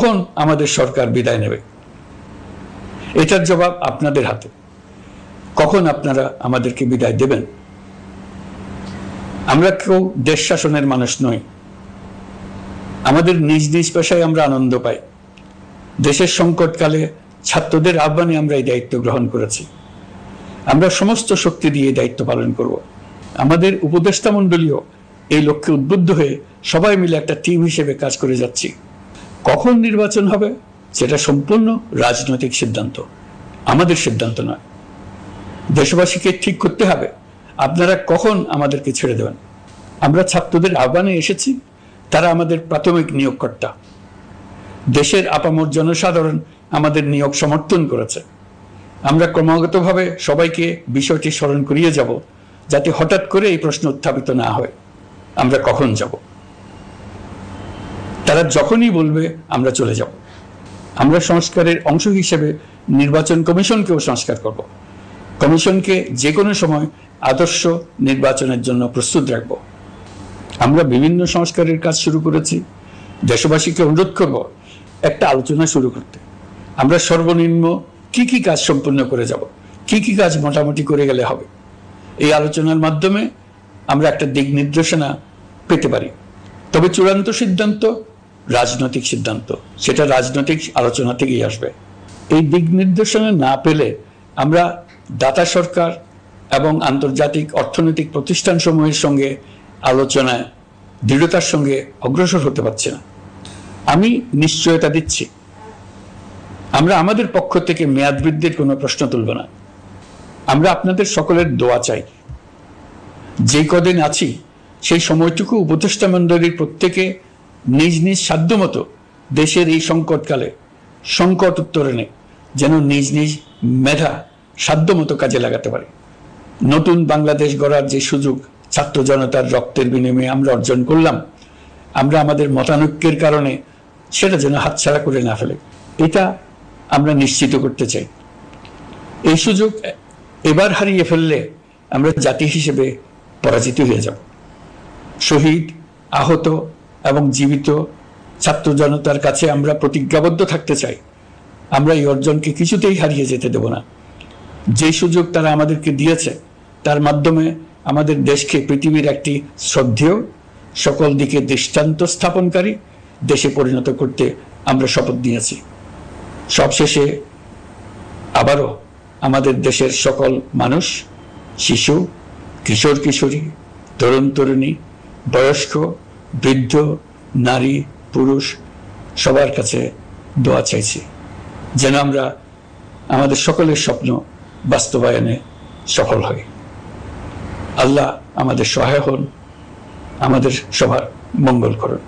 কখন আমাদের সরকার বিদায় নেবে? এটার জবাব আপনাদের হাতে। কখন আপনারা আমাদেরকে বিদায় দেবেন? আমরা কেউ দেশ শাসনের মানুষ নই। আমাদের নিজ নিজ পেশায় আমরা আনন্দ পাই। দেশের সংকটকালে ছাত্রদের আহ্বানে আমরা এই দায়িত্ব গ্রহণ করেছি। আমরা সমস্ত শক্তি দিয়ে এই দায়িত্ব পালন করব। আমাদের উপদেষ্টা মণ্ডলীও এই লক্ষ্যে উদ্বুদ্ধ হয়ে সবাই মিলে একটা টিম হিসেবে কাজ করে যাচ্ছি। কখন নির্বাচন হবে সেটা সম্পূর্ণ রাজনৈতিক সিদ্ধান্ত, আমাদের সিদ্ধান্ত নয়। দেশবাসীকে ঠিক করতে হবে আপনারা কখন আমাদেরকে ছেড়ে দেবেন। আমরা ছাত্রদের আহ্বানে এসেছি, তারা আমাদের প্রাথমিক নিয়োগকর্তা। দেশের আপামর জনসাধারণ আমাদের নিয়োগ সমর্থন করেছে। আমরা ক্রমাগতভাবে সবাইকে বিষয়টি স্মরণ করিয়ে যাব, যাতে হঠাৎ করে এই প্রশ্ন উত্থাপিত না হয় আমরা কখন যাব। তারা যখনই বলবে আমরা চলে যাব। আমরা সংস্কারের অংশ হিসেবে নির্বাচন কমিশনকেও সংস্কার করব। কমিশনকে যে কোনো সময় আদর্শ নির্বাচনের জন্য প্রস্তুত রাখব। আমরা বিভিন্ন সংস্কারের কাজ শুরু করেছি। দেশবাসীকে অনুরোধ করব একটা আলোচনা শুরু করতে। আমরা সর্বনিম্ন কি কি কাজ সম্পূর্ণ করে যাব, কি কি কাজ মোটামুটি করে গেলে হবে। এই আলোচনার মাধ্যমে আমরা একটা দিক নির্দেশনা পেতে পারি। তবে চূড়ান্ত সিদ্ধান্ত রাজনৈতিক সিদ্ধান্ত, সেটা রাজনৈতিক আলোচনা থেকেই আসবে। এই দিক নির্দেশনা না পেলে আমরা দাতা সরকার এবং আন্তর্জাতিক অর্থনৈতিক প্রতিষ্ঠানসমূহের সঙ্গে আলোচনায় দৃঢ়তার সঙ্গে অগ্রসর হতে পারছি না। আমি নিশ্চয়তা দিচ্ছি, আমরা আমাদের পক্ষ থেকে মেয়াদ বৃদ্ধির কোনো প্রশ্ন তুলব না। আমরা আপনাদের সকলের দোয়া চাই। যে কদিন আছি সেই সময়টুকু উপদেষ্টা মণ্ডলীর প্রত্যেকে নিজ নিজ সাধ্যমতো দেশের এই সংকটকালে সংকট উত্তরণে যেন নিজ নিজ মেধা সাধ্যমতো কাজে লাগাতে পারে। নতুন বাংলাদেশ গড়ার যে সুযোগ ছাত্র জনতার রক্তের বিনিময়ে আমরা অর্জন করলাম, আমরা আমাদের মতানৈক্যের কারণে সেটা যেন হাতছাড়া করে না ফেলে, এটা আমরা নিশ্চিত করতে চাই। এই সুযোগ এবার হারিয়ে ফেললে আমরা জাতি হিসেবে পরাজিত হয়ে যাব। শহীদ, আহত এবং জীবিত ছাত্র জনতার কাছে আমরা প্রতিজ্ঞাবদ্ধ থাকতে চাই। আমরা এই অর্জনকে কিছুতেই হারিয়ে যেতে দেব না। যে সুযোগ তারা আমাদেরকে দিয়েছে তার মাধ্যমে আমাদের দেশকে পৃথিবীর একটি শ্রদ্ধেয়, সকল দিকে দৃষ্টান্ত স্থাপনকারী দেশে পরিণত করতে আমরা শপথ নিয়েছি। সবশেষে আবারও আমাদের দেশের সকল মানুষ, শিশু, কিশোর কিশোরী, তরুণ তরুণী, বয়স্ক, বৃদ্ধ, নারী, পুরুষ সবার কাছে দোয়া চাইছি যেন আমরা আমাদের সকলের স্বপ্ন বাস্তবায়নে সফল হই। আল্লাহ আমাদের সহায় হন, আমাদের সবার মঙ্গল করুন।